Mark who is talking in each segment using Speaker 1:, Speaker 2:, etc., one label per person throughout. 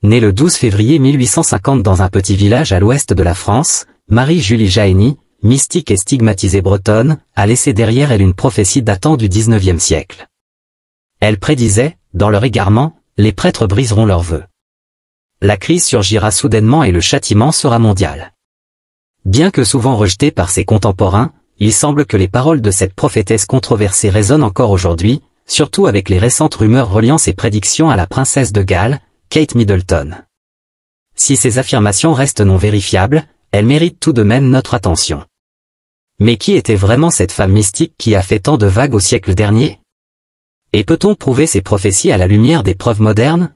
Speaker 1: Née le 12 février 1850 dans un petit village à l'ouest de la France, Marie-Julie Jahenny, mystique et stigmatisée bretonne, a laissé derrière elle une prophétie datant du XIXe siècle. Elle prédisait, dans leur égarement, les prêtres briseront leurs vœux. La crise surgira soudainement et le châtiment sera mondial. Bien que souvent rejetée par ses contemporains, il semble que les paroles de cette prophétesse controversée résonnent encore aujourd'hui, surtout avec les récentes rumeurs reliant ses prédictions à la princesse de Galles, Kate Middleton. Si ces affirmations restent non vérifiables, elles méritent tout de même notre attention. Mais qui était vraiment cette femme mystique qui a fait tant de vagues au siècle dernier? Et peut-on prouver ces prophéties à la lumière des preuves modernes?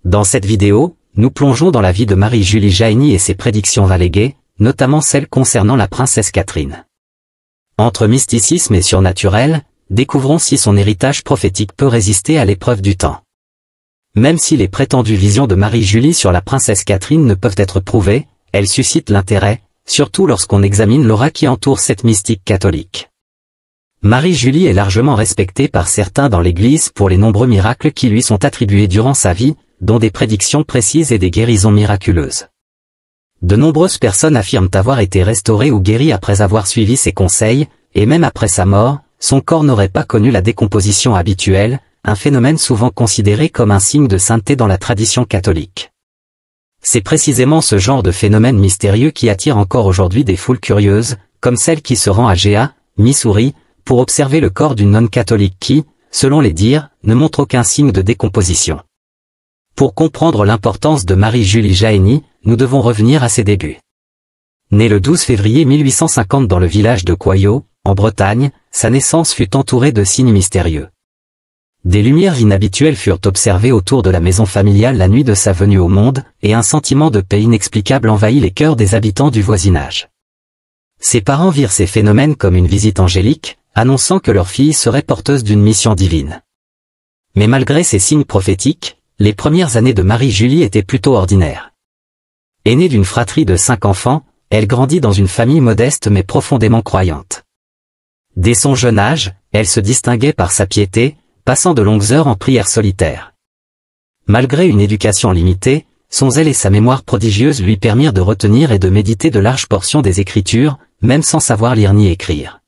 Speaker 1: Dans cette vidéo, nous plongeons dans la vie de Marie-Julie Jahenny et ses prédictions alléguées, notamment celles concernant la princesse Catherine. Entre mysticisme et surnaturel, découvrons si son héritage prophétique peut résister à l'épreuve du temps. Même si les prétendues visions de Marie-Julie sur la princesse Catherine ne peuvent être prouvées, elles suscitent l'intérêt, surtout lorsqu'on examine l'aura qui entoure cette mystique catholique. Marie-Julie est largement respectée par certains dans l'Église pour les nombreux miracles qui lui sont attribués durant sa vie, dont des prédictions précises et des guérisons miraculeuses. De nombreuses personnes affirment avoir été restaurées ou guéries après avoir suivi ses conseils, et même après sa mort, son corps n'aurait pas connu la décomposition habituelle, un phénomène souvent considéré comme un signe de sainteté dans la tradition catholique. C'est précisément ce genre de phénomène mystérieux qui attire encore aujourd'hui des foules curieuses, comme celle qui se rend à Géa, Missouri, pour observer le corps d'une nonne catholique qui, selon les dires, ne montre aucun signe de décomposition. Pour comprendre l'importance de Marie-Julie Jahenny, nous devons revenir à ses débuts. Née le 12 février 1850 dans le village de Coyot, en Bretagne, sa naissance fut entourée de signes mystérieux. Des lumières inhabituelles furent observées autour de la maison familiale la nuit de sa venue au monde, et un sentiment de paix inexplicable envahit les cœurs des habitants du voisinage. Ses parents virent ces phénomènes comme une visite angélique, annonçant que leur fille serait porteuse d'une mission divine. Mais malgré ces signes prophétiques, les premières années de Marie-Julie étaient plutôt ordinaires. Aînée d'une fratrie de 5 enfants, elle grandit dans une famille modeste mais profondément croyante. Dès son jeune âge, elle se distinguait par sa piété, passant de longues heures en prière solitaire. Malgré une éducation limitée, son zèle et sa mémoire prodigieuse lui permirent de retenir et de méditer de larges portions des Écritures, même sans savoir lire ni écrire.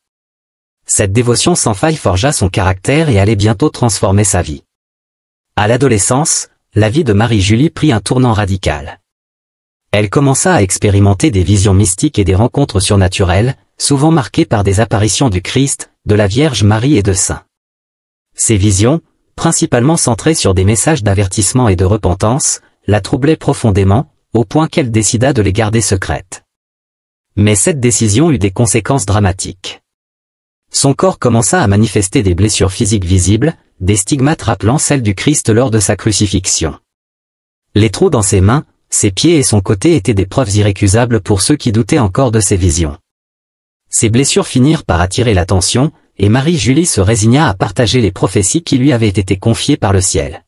Speaker 1: Cette dévotion sans faille forgea son caractère et allait bientôt transformer sa vie. À l'adolescence, la vie de Marie-Julie prit un tournant radical. Elle commença à expérimenter des visions mystiques et des rencontres surnaturelles, souvent marquées par des apparitions du Christ, de la Vierge Marie et de saints. Ces visions, principalement centrées sur des messages d'avertissement et de repentance, la troublaient profondément, au point qu'elle décida de les garder secrètes. Mais cette décision eut des conséquences dramatiques. Son corps commença à manifester des blessures physiques visibles, des stigmates rappelant celles du Christ lors de sa crucifixion. Les trous dans ses mains, ses pieds et son côté étaient des preuves irrécusables pour ceux qui doutaient encore de ses visions. Ces blessures finirent par attirer l'attention, et Marie-Julie se résigna à partager les prophéties qui lui avaient été confiées par le ciel.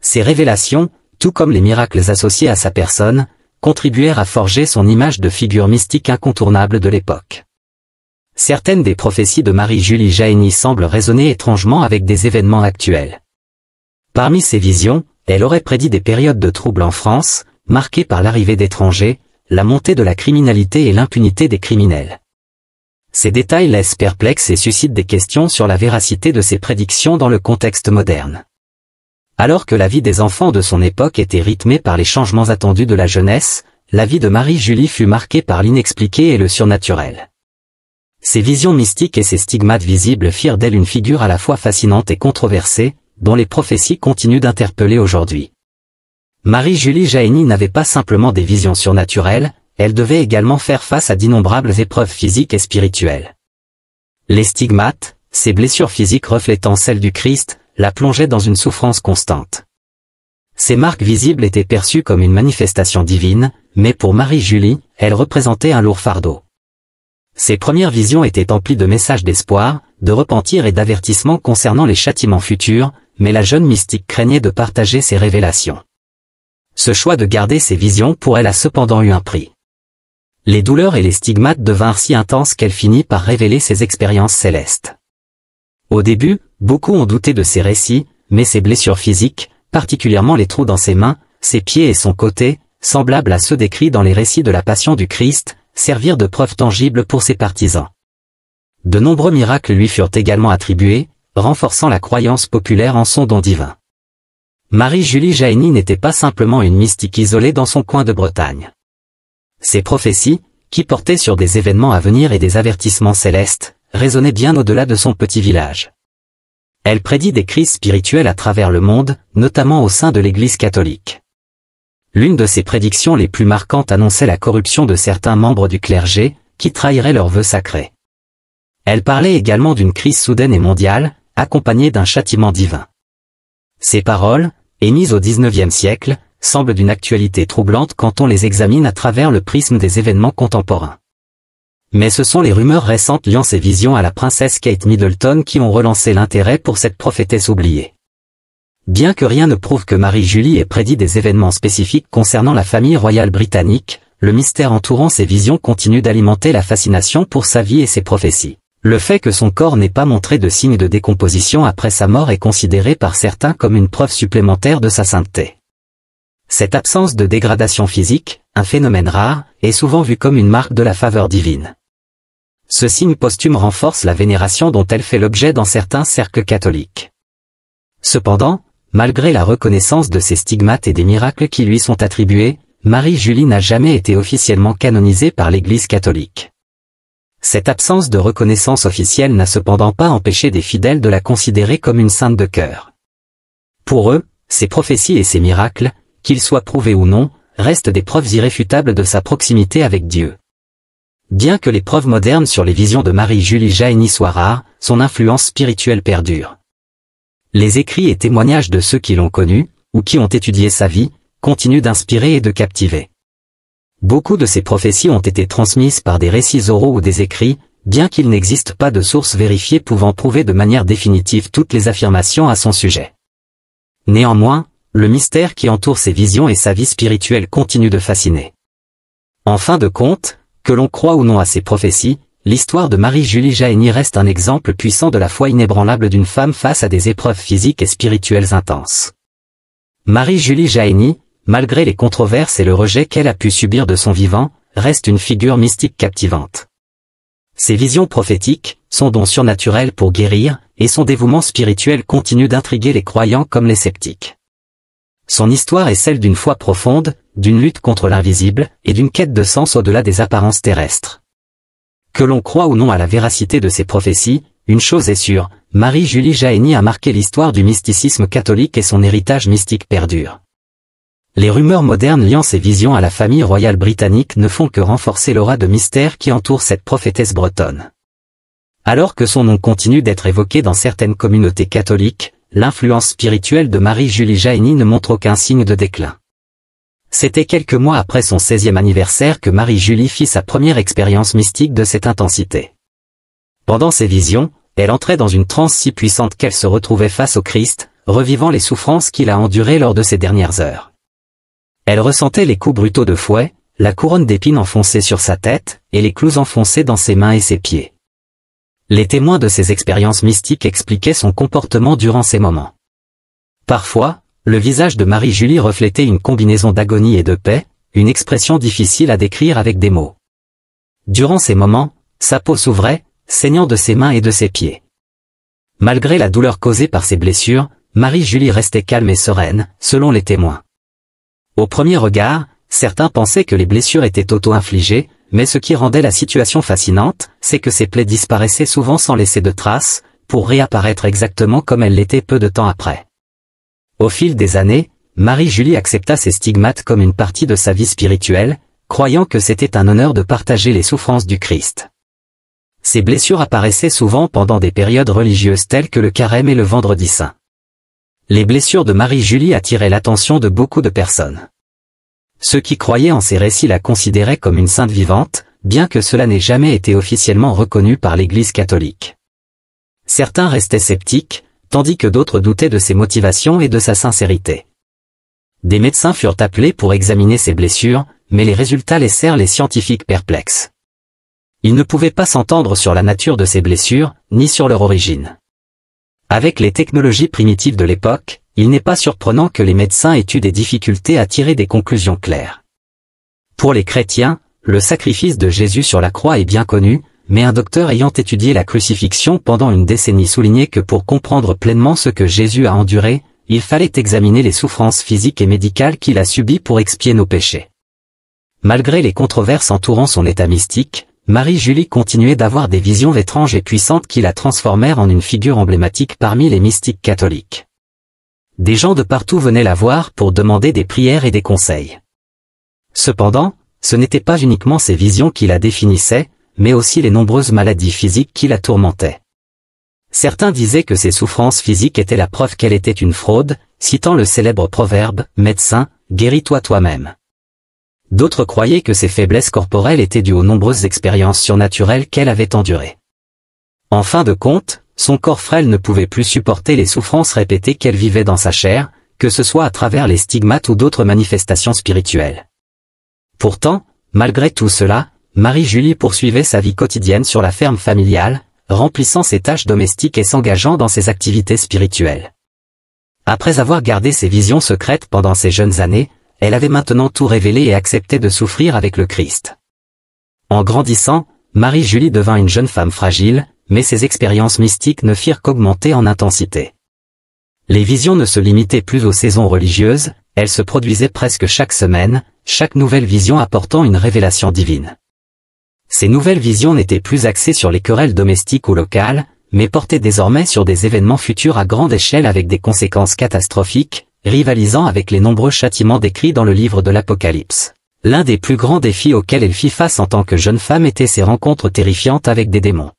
Speaker 1: Ces révélations, tout comme les miracles associés à sa personne, contribuèrent à forger son image de figure mystique incontournable de l'époque. Certaines des prophéties de Marie-Julie Jahenny semblent résonner étrangement avec des événements actuels. Parmi ces visions, elle aurait prédit des périodes de troubles en France, marquées par l'arrivée d'étrangers, la montée de la criminalité et l'impunité des criminels. Ces détails laissent perplexes et suscitent des questions sur la véracité de ces prédictions dans le contexte moderne. Alors que la vie des enfants de son époque était rythmée par les changements attendus de la jeunesse, la vie de Marie-Julie fut marquée par l'inexpliqué et le surnaturel. Ces visions mystiques et ces stigmates visibles firent d'elle une figure à la fois fascinante et controversée, dont les prophéties continuent d'interpeller aujourd'hui. Marie-Julie Jahenny n'avait pas simplement des visions surnaturelles, elle devait également faire face à d'innombrables épreuves physiques et spirituelles. Les stigmates, ces blessures physiques reflétant celles du Christ, la plongeaient dans une souffrance constante. Ces marques visibles étaient perçues comme une manifestation divine, mais pour Marie-Julie, elles représentaient un lourd fardeau. Ses premières visions étaient emplies de messages d'espoir, de repentir et d'avertissement concernant les châtiments futurs, mais la jeune mystique craignait de partager ses révélations. Ce choix de garder ses visions pour elle a cependant eu un prix. Les douleurs et les stigmates devinrent si intenses qu'elle finit par révéler ses expériences célestes. Au début, beaucoup ont douté de ses récits, mais ses blessures physiques, particulièrement les trous dans ses mains, ses pieds et son côté, semblables à ceux décrits dans les récits de la Passion du Christ, servirent de preuve tangible pour ses partisans. De nombreux miracles lui furent également attribués, renforçant la croyance populaire en son don divin. Marie-Julie Jahenny n'était pas simplement une mystique isolée dans son coin de Bretagne. Ses prophéties, qui portaient sur des événements à venir et des avertissements célestes, résonnaient bien au-delà de son petit village. Elle prédit des crises spirituelles à travers le monde, notamment au sein de l'Église catholique. L'une de ses prédictions les plus marquantes annonçait la corruption de certains membres du clergé, qui trahiraient leurs vœux sacrés. Elle parlait également d'une crise soudaine et mondiale, accompagnée d'un châtiment divin. Ces paroles, émises au XIXe siècle, semblent d'une actualité troublante quand on les examine à travers le prisme des événements contemporains. Mais ce sont les rumeurs récentes liant ces visions à la princesse Kate Middleton qui ont relancé l'intérêt pour cette prophétesse oubliée. Bien que rien ne prouve que Marie-Julie ait prédit des événements spécifiques concernant la famille royale britannique, le mystère entourant ces visions continue d'alimenter la fascination pour sa vie et ses prophéties. Le fait que son corps n'ait pas montré de signes de décomposition après sa mort est considéré par certains comme une preuve supplémentaire de sa sainteté. Cette absence de dégradation physique, un phénomène rare, est souvent vu comme une marque de la faveur divine. Ce signe posthume renforce la vénération dont elle fait l'objet dans certains cercles catholiques. Cependant, malgré la reconnaissance de ses stigmates et des miracles qui lui sont attribués, Marie-Julie n'a jamais été officiellement canonisée par l'Église catholique. Cette absence de reconnaissance officielle n'a cependant pas empêché des fidèles de la considérer comme une sainte de cœur. Pour eux, ses prophéties et ses miracles, qu'ils soient prouvés ou non, restent des preuves irréfutables de sa proximité avec Dieu. Bien que les preuves modernes sur les visions de Marie-Julie Jahenny soient rares, son influence spirituelle perdure. Les écrits et témoignages de ceux qui l'ont connue, ou qui ont étudié sa vie, continuent d'inspirer et de captiver. Beaucoup de ces prophéties ont été transmises par des récits oraux ou des écrits, bien qu'il n'existe pas de sources vérifiées pouvant prouver de manière définitive toutes les affirmations à son sujet. Néanmoins, le mystère qui entoure ses visions et sa vie spirituelle continue de fasciner. En fin de compte, que l'on croit ou non à ces prophéties, l'histoire de Marie-Julie Jahenny reste un exemple puissant de la foi inébranlable d'une femme face à des épreuves physiques et spirituelles intenses. Marie-Julie Jahenny, malgré les controverses et le rejet qu'elle a pu subir de son vivant, reste une figure mystique captivante. Ses visions prophétiques, son don surnaturel pour guérir, et son dévouement spirituel continuent d'intriguer les croyants comme les sceptiques. Son histoire est celle d'une foi profonde, d'une lutte contre l'invisible, et d'une quête de sens au-delà des apparences terrestres. Que l'on croit ou non à la véracité de ses prophéties, une chose est sûre, Marie-Julie Jahenny a marqué l'histoire du mysticisme catholique et son héritage mystique perdure. Les rumeurs modernes liant ces visions à la famille royale britannique ne font que renforcer l'aura de mystère qui entoure cette prophétesse bretonne. Alors que son nom continue d'être évoqué dans certaines communautés catholiques, l'influence spirituelle de Marie-Julie Jahenny ne montre aucun signe de déclin. C'était quelques mois après son 16e anniversaire que Marie-Julie fit sa première expérience mystique de cette intensité. Pendant ces visions, elle entrait dans une transe si puissante qu'elle se retrouvait face au Christ, revivant les souffrances qu'il a endurées lors de ces dernières heures. Elle ressentait les coups brutaux de fouet, la couronne d'épines enfoncée sur sa tête, et les clous enfoncés dans ses mains et ses pieds. Les témoins de ces expériences mystiques expliquaient son comportement durant ces moments. Parfois, le visage de Marie-Julie reflétait une combinaison d'agonie et de paix, une expression difficile à décrire avec des mots. Durant ces moments, sa peau s'ouvrait, saignant de ses mains et de ses pieds. Malgré la douleur causée par ses blessures, Marie-Julie restait calme et sereine, selon les témoins. Au premier regard, certains pensaient que les blessures étaient auto-infligées, mais ce qui rendait la situation fascinante, c'est que ces plaies disparaissaient souvent sans laisser de traces, pour réapparaître exactement comme elles l'étaient peu de temps après. Au fil des années, Marie-Julie accepta ces stigmates comme une partie de sa vie spirituelle, croyant que c'était un honneur de partager les souffrances du Christ. Ces blessures apparaissaient souvent pendant des périodes religieuses telles que le carême et le vendredi saint. Les blessures de Marie-Julie attiraient l'attention de beaucoup de personnes. Ceux qui croyaient en ces récits la considéraient comme une sainte vivante, bien que cela n'ait jamais été officiellement reconnu par l'Église catholique. Certains restaient sceptiques, tandis que d'autres doutaient de ses motivations et de sa sincérité. Des médecins furent appelés pour examiner ses blessures, mais les résultats laissèrent les scientifiques perplexes. Ils ne pouvaient pas s'entendre sur la nature de ces blessures, ni sur leur origine. Avec les technologies primitives de l'époque, il n'est pas surprenant que les médecins aient eu des difficultés à tirer des conclusions claires. Pour les chrétiens, le sacrifice de Jésus sur la croix est bien connu, mais un docteur ayant étudié la crucifixion pendant une décennie soulignait que pour comprendre pleinement ce que Jésus a enduré, il fallait examiner les souffrances physiques et médicales qu'il a subies pour expier nos péchés. Malgré les controverses entourant son état mystique, Marie-Julie continuait d'avoir des visions étranges et puissantes qui la transformèrent en une figure emblématique parmi les mystiques catholiques. Des gens de partout venaient la voir pour demander des prières et des conseils. Cependant, ce n'était pas uniquement ces visions qui la définissaient, mais aussi les nombreuses maladies physiques qui la tourmentaient. Certains disaient que ses souffrances physiques étaient la preuve qu'elle était une fraude, citant le célèbre proverbe « Médecin, guéris-toi toi-même ». D'autres croyaient que ses faiblesses corporelles étaient dues aux nombreuses expériences surnaturelles qu'elle avait endurées. En fin de compte, son corps frêle ne pouvait plus supporter les souffrances répétées qu'elle vivait dans sa chair, que ce soit à travers les stigmates ou d'autres manifestations spirituelles. Pourtant, malgré tout cela, Marie-Julie poursuivait sa vie quotidienne sur la ferme familiale, remplissant ses tâches domestiques et s'engageant dans ses activités spirituelles. Après avoir gardé ses visions secrètes pendant ses jeunes années, elle avait maintenant tout révélé et accepté de souffrir avec le Christ. En grandissant, Marie-Julie devint une jeune femme fragile, mais ses expériences mystiques ne firent qu'augmenter en intensité. Les visions ne se limitaient plus aux saisons religieuses, elles se produisaient presque chaque semaine, chaque nouvelle vision apportant une révélation divine. Ces nouvelles visions n'étaient plus axées sur les querelles domestiques ou locales, mais portaient désormais sur des événements futurs à grande échelle avec des conséquences catastrophiques, rivalisant avec les nombreux châtiments décrits dans le livre de l'Apocalypse. L'un des plus grands défis auxquels elle fit face en tant que jeune femme était ses rencontres terrifiantes avec des démons.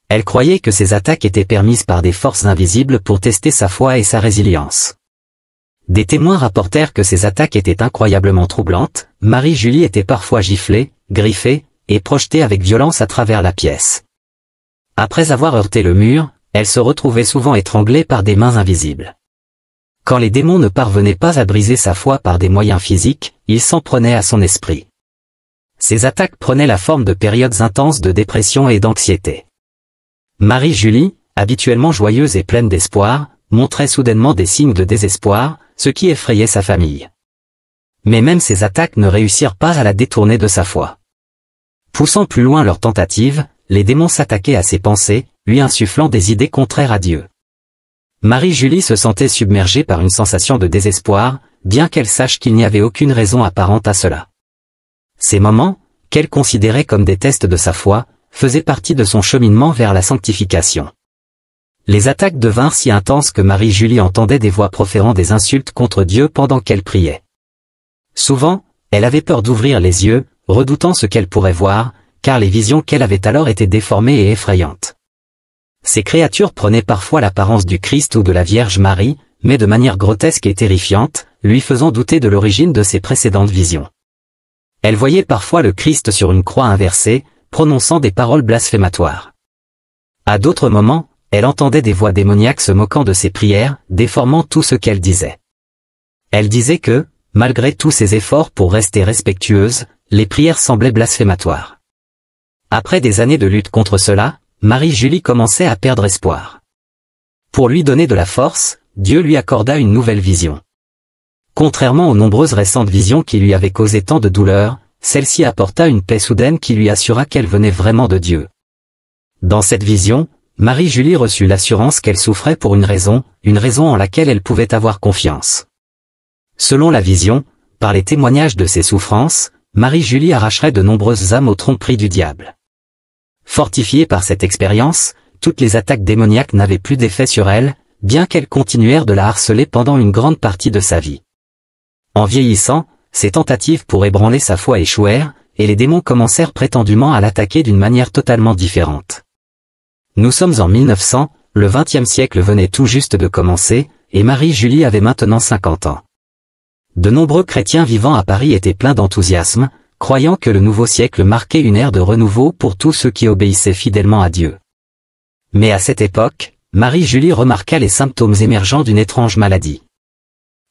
Speaker 1: Elle croyait que ces attaques étaient permises par des forces invisibles pour tester sa foi et sa résilience. Des témoins rapportèrent que ces attaques étaient incroyablement troublantes, Marie-Julie était parfois giflée, griffée, et projetée avec violence à travers la pièce. Après avoir heurté le mur, elle se retrouvait souvent étranglée par des mains invisibles. Quand les démons ne parvenaient pas à briser sa foi par des moyens physiques, ils s'en prenaient à son esprit. Ces attaques prenaient la forme de périodes intenses de dépression et d'anxiété. Marie-Julie, habituellement joyeuse et pleine d'espoir, montrait soudainement des signes de désespoir, ce qui effrayait sa famille. Mais même ces attaques ne réussirent pas à la détourner de sa foi. Poussant plus loin leur tentative, les démons s'attaquaient à ses pensées, lui insufflant des idées contraires à Dieu. Marie-Julie se sentait submergée par une sensation de désespoir, bien qu'elle sache qu'il n'y avait aucune raison apparente à cela. Ces moments, qu'elle considérait comme des tests de sa foi, faisaient partie de son cheminement vers la sanctification. Les attaques devinrent si intenses que Marie-Julie entendait des voix proférant des insultes contre Dieu pendant qu'elle priait. Souvent, elle avait peur d'ouvrir les yeux, redoutant ce qu'elle pourrait voir, car les visions qu'elle avait alors étaient déformées et effrayantes. Ces créatures prenaient parfois l'apparence du Christ ou de la Vierge Marie, mais de manière grotesque et terrifiante, lui faisant douter de l'origine de ses précédentes visions. Elle voyait parfois le Christ sur une croix inversée, prononçant des paroles blasphématoires. À d'autres moments, elle entendait des voix démoniaques se moquant de ses prières, déformant tout ce qu'elle disait. Elle disait que, malgré tous ses efforts pour rester respectueuse, les prières semblaient blasphématoires. Après des années de lutte contre cela, Marie-Julie commençait à perdre espoir. Pour lui donner de la force, Dieu lui accorda une nouvelle vision. Contrairement aux nombreuses récentes visions qui lui avaient causé tant de douleur, celle-ci apporta une paix soudaine qui lui assura qu'elle venait vraiment de Dieu. Dans cette vision, Marie-Julie reçut l'assurance qu'elle souffrait pour une raison en laquelle elle pouvait avoir confiance. Selon la vision, par les témoignages de ses souffrances, Marie-Julie arracherait de nombreuses âmes aux tromperies du diable. Fortifiée par cette expérience, toutes les attaques démoniaques n'avaient plus d'effet sur elle, bien qu'elles continuèrent de la harceler pendant une grande partie de sa vie. En vieillissant, ses tentatives pour ébranler sa foi échouèrent, et les démons commencèrent prétendument à l'attaquer d'une manière totalement différente. Nous sommes en 1900, le XXe siècle venait tout juste de commencer, et Marie-Julie avait maintenant 50 ans. De nombreux chrétiens vivant à Paris étaient pleins d'enthousiasme, croyant que le nouveau siècle marquait une ère de renouveau pour tous ceux qui obéissaient fidèlement à Dieu. Mais à cette époque, Marie-Julie remarqua les symptômes émergents d'une étrange maladie.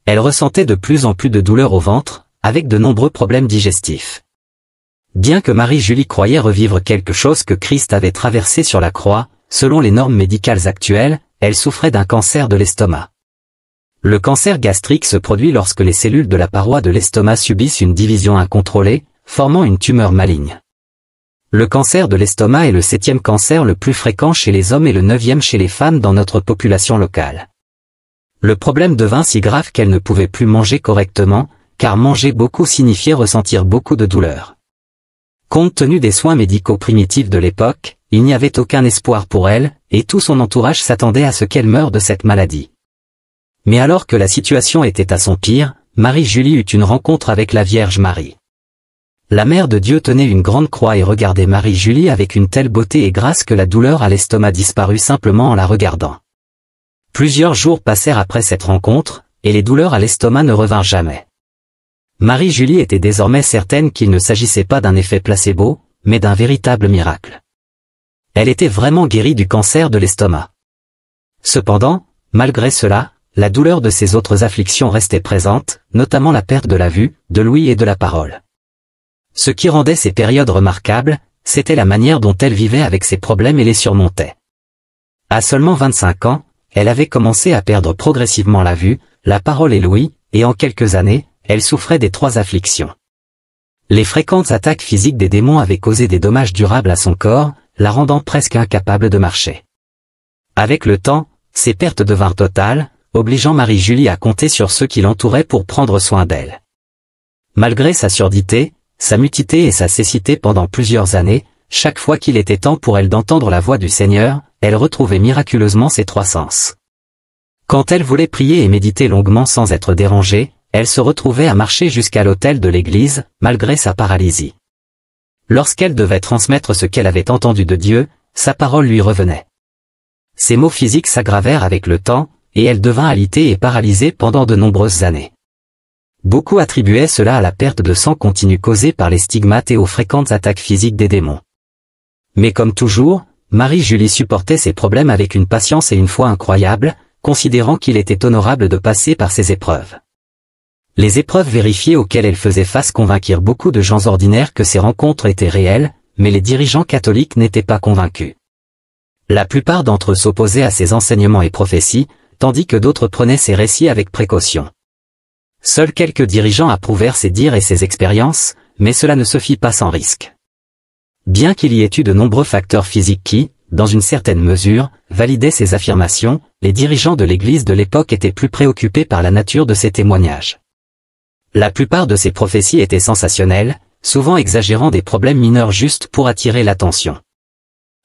Speaker 1: Elle ressentait de plus en plus de douleurs au ventre, avec de nombreux problèmes digestifs. Bien que Marie-Julie croyait revivre quelque chose que Christ avait traversé sur la croix, selon les normes médicales actuelles, elle souffrait d'un cancer de l'estomac. Le cancer gastrique se produit lorsque les cellules de la paroi de l'estomac subissent une division incontrôlée, formant une tumeur maligne. Le cancer de l'estomac est le 7e cancer le plus fréquent chez les hommes et le 9e chez les femmes dans notre population locale. Le problème devint si grave qu'elle ne pouvait plus manger correctement, car manger beaucoup signifiait ressentir beaucoup de douleur. Compte tenu des soins médicaux primitifs de l'époque, il n'y avait aucun espoir pour elle, et tout son entourage s'attendait à ce qu'elle meure de cette maladie. Mais alors que la situation était à son pire, Marie-Julie eut une rencontre avec la Vierge Marie. La Mère de Dieu tenait une grande croix et regardait Marie-Julie avec une telle beauté et grâce que la douleur à l'estomac disparut simplement en la regardant. Plusieurs jours passèrent après cette rencontre, et les douleurs à l'estomac ne revinrent jamais. Marie-Julie était désormais certaine qu'il ne s'agissait pas d'un effet placebo, mais d'un véritable miracle. Elle était vraiment guérie du cancer de l'estomac. Cependant, malgré cela, la douleur de ses autres afflictions restait présente, notamment la perte de la vue, de l'ouïe et de la parole. Ce qui rendait ces périodes remarquables, c'était la manière dont elle vivait avec ses problèmes et les surmontait. À seulement 25 ans, elle avait commencé à perdre progressivement la vue, la parole et l'ouïe, et en quelques années, elle souffrait des 3 afflictions. Les fréquentes attaques physiques des démons avaient causé des dommages durables à son corps, la rendant presque incapable de marcher. Avec le temps, ces pertes devinrent totales, obligeant Marie-Julie à compter sur ceux qui l'entouraient pour prendre soin d'elle. Malgré sa surdité, sa mutité et sa cécité pendant plusieurs années, chaque fois qu'il était temps pour elle d'entendre la voix du Seigneur, elle retrouvait miraculeusement ses 3 sens. Quand elle voulait prier et méditer longuement sans être dérangée, elle se retrouvait à marcher jusqu'à l'autel de l'église, malgré sa paralysie. Lorsqu'elle devait transmettre ce qu'elle avait entendu de Dieu, sa parole lui revenait. Ses maux physiques s'aggravèrent avec le temps, et elle devint alitée et paralysée pendant de nombreuses années. Beaucoup attribuaient cela à la perte de sang continue causée par les stigmates et aux fréquentes attaques physiques des démons. Mais comme toujours, Marie-Julie supportait ses problèmes avec une patience et une foi incroyables, considérant qu'il était honorable de passer par ces épreuves. Les épreuves vérifiées auxquelles elle faisait face convainquirent beaucoup de gens ordinaires que ces rencontres étaient réelles, mais les dirigeants catholiques n'étaient pas convaincus. La plupart d'entre eux s'opposaient à ses enseignements et prophéties, tandis que d'autres prenaient ses récits avec précaution. Seuls quelques dirigeants approuvèrent ses dires et ses expériences, mais cela ne se fit pas sans risque. Bien qu'il y ait eu de nombreux facteurs physiques qui, dans une certaine mesure, validaient ces affirmations, les dirigeants de l'Église de l'époque étaient plus préoccupés par la nature de ces témoignages. La plupart de ces prophéties étaient sensationnelles, souvent exagérant des problèmes mineurs juste pour attirer l'attention.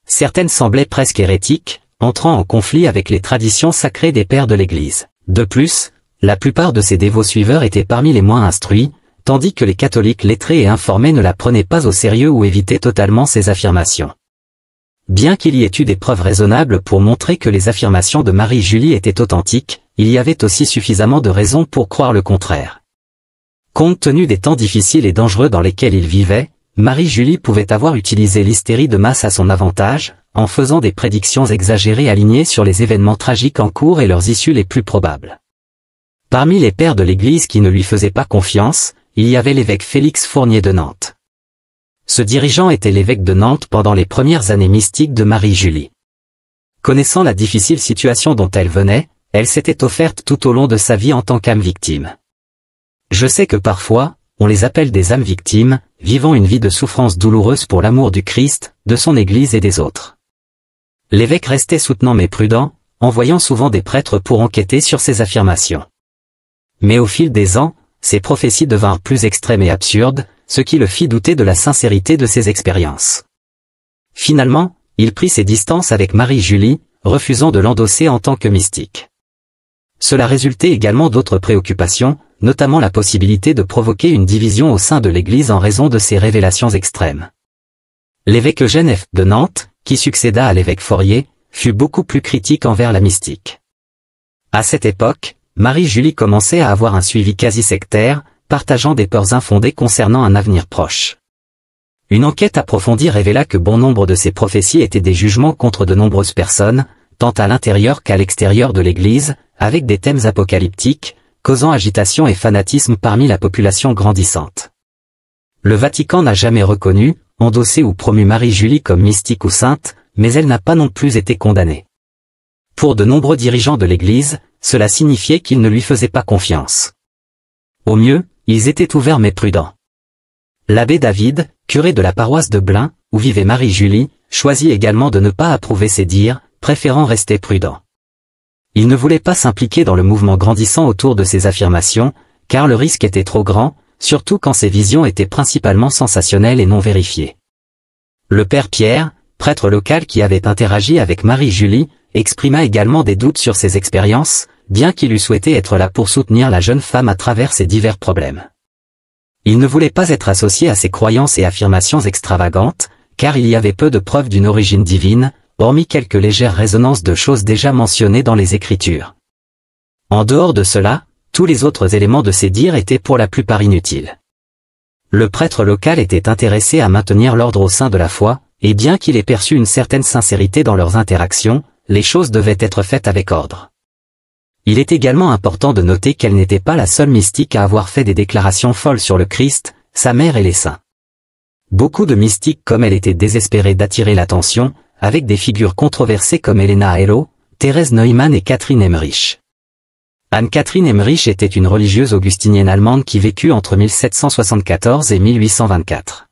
Speaker 1: Certaines semblaient presque hérétiques, entrant en conflit avec les traditions sacrées des pères de l'Église. De plus, la plupart de ses dévots suiveurs étaient parmi les moins instruits, tandis que les catholiques lettrés et informés ne la prenaient pas au sérieux ou évitaient totalement ses affirmations. Bien qu'il y ait eu des preuves raisonnables pour montrer que les affirmations de Marie-Julie étaient authentiques, il y avait aussi suffisamment de raisons pour croire le contraire. Compte tenu des temps difficiles et dangereux dans lesquels il vivait, Marie-Julie pouvait avoir utilisé l'hystérie de masse à son avantage, en faisant des prédictions exagérées alignées sur les événements tragiques en cours et leurs issues les plus probables. Parmi les pères de l'Église qui ne lui faisaient pas confiance, il y avait l'évêque Félix Fournier de Nantes. Ce dirigeant était l'évêque de Nantes pendant les premières années mystiques de Marie-Julie. Connaissant la difficile situation dont elle venait, elle s'était offerte tout au long de sa vie en tant qu'âme victime. Je sais que parfois, on les appelle des âmes victimes, vivant une vie de souffrance douloureuse pour l'amour du Christ, de son Église et des autres. L'évêque restait soutenant mais prudent, envoyant souvent des prêtres pour enquêter sur ses affirmations. Mais au fil des ans, ses prophéties devinrent plus extrêmes et absurdes, ce qui le fit douter de la sincérité de ses expériences. Finalement, il prit ses distances avec Marie-Julie, refusant de l'endosser en tant que mystique. Cela résultait également d'autres préoccupations, notamment la possibilité de provoquer une division au sein de l'Église en raison de ses révélations extrêmes. L'évêque Eugène F. de Nantes, qui succéda à l'évêque Fourier, fut beaucoup plus critique envers la mystique. À cette époque, Marie-Julie commençait à avoir un suivi quasi sectaire, partageant des peurs infondées concernant un avenir proche. Une enquête approfondie révéla que bon nombre de ces prophéties étaient des jugements contre de nombreuses personnes, tant à l'intérieur qu'à l'extérieur de l'Église, avec des thèmes apocalyptiques, causant agitation et fanatisme parmi la population grandissante. Le Vatican n'a jamais reconnu, endossé ou promu Marie-Julie comme mystique ou sainte, mais elle n'a pas non plus été condamnée. Pour de nombreux dirigeants de l'Église, cela signifiait qu'ils ne lui faisaient pas confiance. Au mieux, ils étaient ouverts mais prudents. L'abbé David, curé de la paroisse de Blain, où vivait Marie-Julie, choisit également de ne pas approuver ces dires, préférant rester prudent. Il ne voulait pas s'impliquer dans le mouvement grandissant autour de ces affirmations, car le risque était trop grand, surtout quand ces visions étaient principalement sensationnelles et non vérifiées. Le père Pierre, prêtre local qui avait interagi avec Marie-Julie, exprima également des doutes sur ses expériences, bien qu'il eût souhaité être là pour soutenir la jeune femme à travers ses divers problèmes. Il ne voulait pas être associé à ces croyances et affirmations extravagantes, car il y avait peu de preuves d'une origine divine, hormis quelques légères résonances de choses déjà mentionnées dans les Écritures. En dehors de cela, tous les autres éléments de ces dires étaient pour la plupart inutiles. Le prêtre local était intéressé à maintenir l'ordre au sein de la foi, et bien qu'il ait perçu une certaine sincérité dans leurs interactions, les choses devaient être faites avec ordre. Il est également important de noter qu'elle n'était pas la seule mystique à avoir fait des déclarations folles sur le Christ, sa mère et les saints. Beaucoup de mystiques comme elle étaient désespérés d'attirer l'attention, avec des figures controversées comme Helena Hello, Thérèse Neumann et Catherine Emmerich. Anne-Catherine Emmerich était une religieuse augustinienne allemande qui vécut entre 1774 et 1824.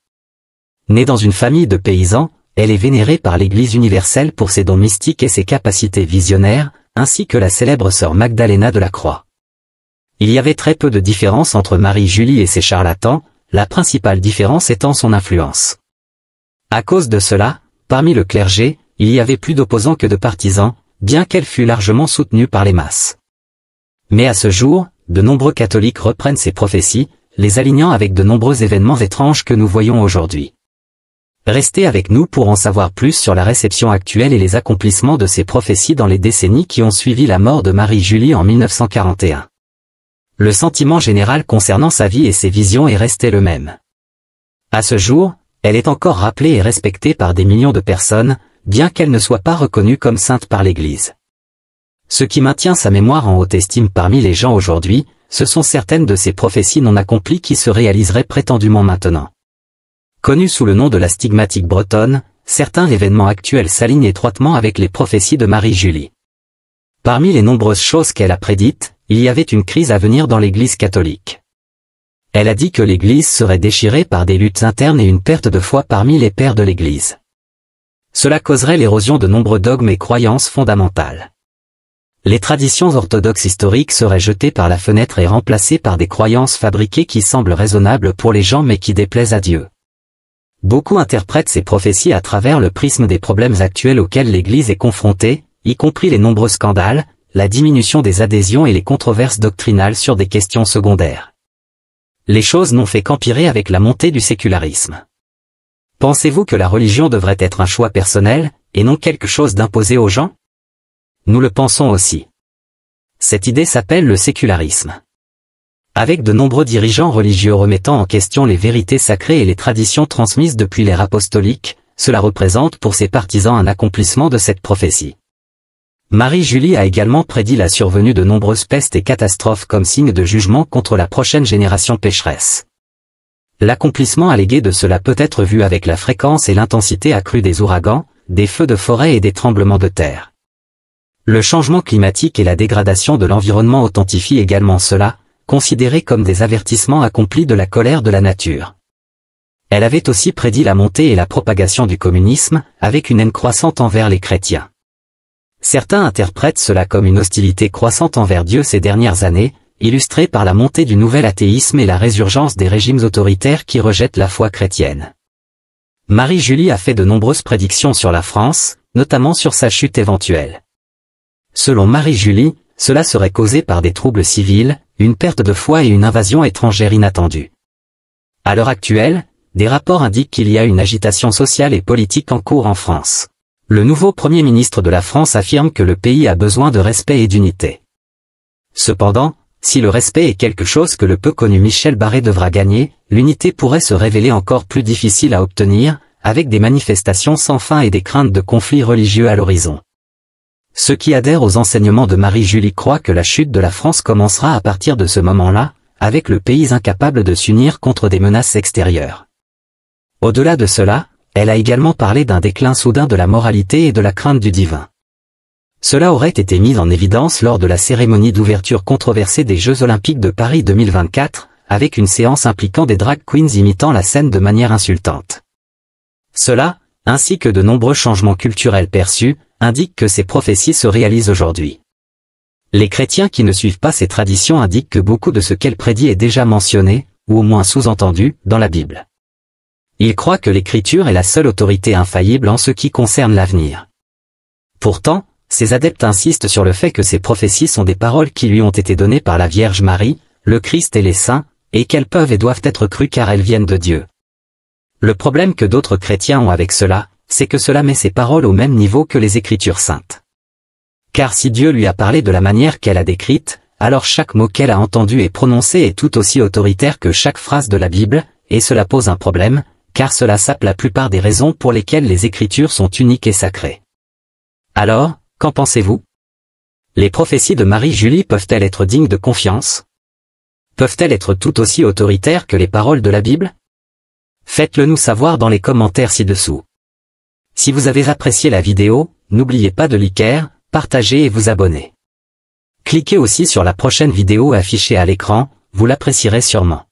Speaker 1: Née dans une famille de paysans, elle est vénérée par l'Église universelle pour ses dons mystiques et ses capacités visionnaires, ainsi que la célèbre sœur Magdalena de la Croix. Il y avait très peu de différence entre Marie-Julie et ses charlatans, la principale différence étant son influence. À cause de cela, parmi le clergé, il y avait plus d'opposants que de partisans, bien qu'elle fût largement soutenue par les masses. Mais à ce jour, de nombreux catholiques reprennent ces prophéties, les alignant avec de nombreux événements étranges que nous voyons aujourd'hui. Restez avec nous pour en savoir plus sur la réception actuelle et les accomplissements de ces prophéties dans les décennies qui ont suivi la mort de Marie-Julie en 1941. Le sentiment général concernant sa vie et ses visions est resté le même. À ce jour, elle est encore rappelée et respectée par des millions de personnes, bien qu'elle ne soit pas reconnue comme sainte par l'Église. Ce qui maintient sa mémoire en haute estime parmi les gens aujourd'hui, ce sont certaines de ces prophéties non accomplies qui se réaliseraient prétendument maintenant. Connue sous le nom de la stigmatique bretonne, certains événements actuels s'alignent étroitement avec les prophéties de Marie-Julie. Parmi les nombreuses choses qu'elle a prédites, il y avait une crise à venir dans l'Église catholique. Elle a dit que l'Église serait déchirée par des luttes internes et une perte de foi parmi les pères de l'Église. Cela causerait l'érosion de nombreux dogmes et croyances fondamentales. Les traditions orthodoxes historiques seraient jetées par la fenêtre et remplacées par des croyances fabriquées qui semblent raisonnables pour les gens mais qui déplaisent à Dieu. Beaucoup interprètent ces prophéties à travers le prisme des problèmes actuels auxquels l'Église est confrontée, y compris les nombreux scandales, la diminution des adhésions et les controverses doctrinales sur des questions secondaires. Les choses n'ont fait qu'empirer avec la montée du sécularisme. Pensez-vous que la religion devrait être un choix personnel, et non quelque chose d'imposé aux gens? Nous le pensons aussi. Cette idée s'appelle le sécularisme. Avec de nombreux dirigeants religieux remettant en question les vérités sacrées et les traditions transmises depuis l'ère apostolique, cela représente pour ses partisans un accomplissement de cette prophétie. Marie-Julie a également prédit la survenue de nombreuses pestes et catastrophes comme signe de jugement contre la prochaine génération pécheresse. L'accomplissement allégué de cela peut être vu avec la fréquence et l'intensité accrue des ouragans, des feux de forêt et des tremblements de terre. Le changement climatique et la dégradation de l'environnement authentifient également cela, considérés comme des avertissements accomplis de la colère de la nature. Elle avait aussi prédit la montée et la propagation du communisme, avec une haine croissante envers les chrétiens. Certains interprètent cela comme une hostilité croissante envers Dieu ces dernières années, illustrée par la montée du nouvel athéisme et la résurgence des régimes autoritaires qui rejettent la foi chrétienne. Marie-Julie a fait de nombreuses prédictions sur la France, notamment sur sa chute éventuelle. Selon Marie-Julie, cela serait causé par des troubles civils, une perte de foi et une invasion étrangère inattendue. À l'heure actuelle, des rapports indiquent qu'il y a une agitation sociale et politique en cours en France. Le nouveau Premier ministre de la France affirme que le pays a besoin de respect et d'unité. Cependant, si le respect est quelque chose que le peu connu Michel Barré devra gagner, l'unité pourrait se révéler encore plus difficile à obtenir, avec des manifestations sans fin et des craintes de conflits religieux à l'horizon. Ceux qui adhèrent aux enseignements de Marie-Julie croient que la chute de la France commencera à partir de ce moment-là, avec le pays incapable de s'unir contre des menaces extérieures. Au-delà de cela, elle a également parlé d'un déclin soudain de la moralité et de la crainte du divin. Cela aurait été mis en évidence lors de la cérémonie d'ouverture controversée des Jeux Olympiques de Paris 2024, avec une séance impliquant des drag queens imitant la scène de manière insultante. Cela, ainsi que de nombreux changements culturels perçus, indiquent que ces prophéties se réalisent aujourd'hui. Les chrétiens qui ne suivent pas ces traditions indiquent que beaucoup de ce qu'elle prédit est déjà mentionné, ou au moins sous-entendu, dans la Bible. Ils croient que l'Écriture est la seule autorité infaillible en ce qui concerne l'avenir. Pourtant, ces adeptes insistent sur le fait que ces prophéties sont des paroles qui lui ont été données par la Vierge Marie, le Christ et les saints, et qu'elles peuvent et doivent être crues car elles viennent de Dieu. Le problème que d'autres chrétiens ont avec cela, c'est que cela met ces paroles au même niveau que les Écritures saintes. Car si Dieu lui a parlé de la manière qu'elle a décrite, alors chaque mot qu'elle a entendu et prononcé est tout aussi autoritaire que chaque phrase de la Bible, et cela pose un problème, car cela sape la plupart des raisons pour lesquelles les Écritures sont uniques et sacrées. Alors, qu'en pensez-vous? Les prophéties de Marie-Julie peuvent-elles être dignes de confiance? Peuvent-elles être tout aussi autoritaires que les paroles de la Bible? Faites-le nous savoir dans les commentaires ci-dessous. Si vous avez apprécié la vidéo, n'oubliez pas de liker, partager et vous abonner. Cliquez aussi sur la prochaine vidéo affichée à l'écran, vous l'apprécierez sûrement.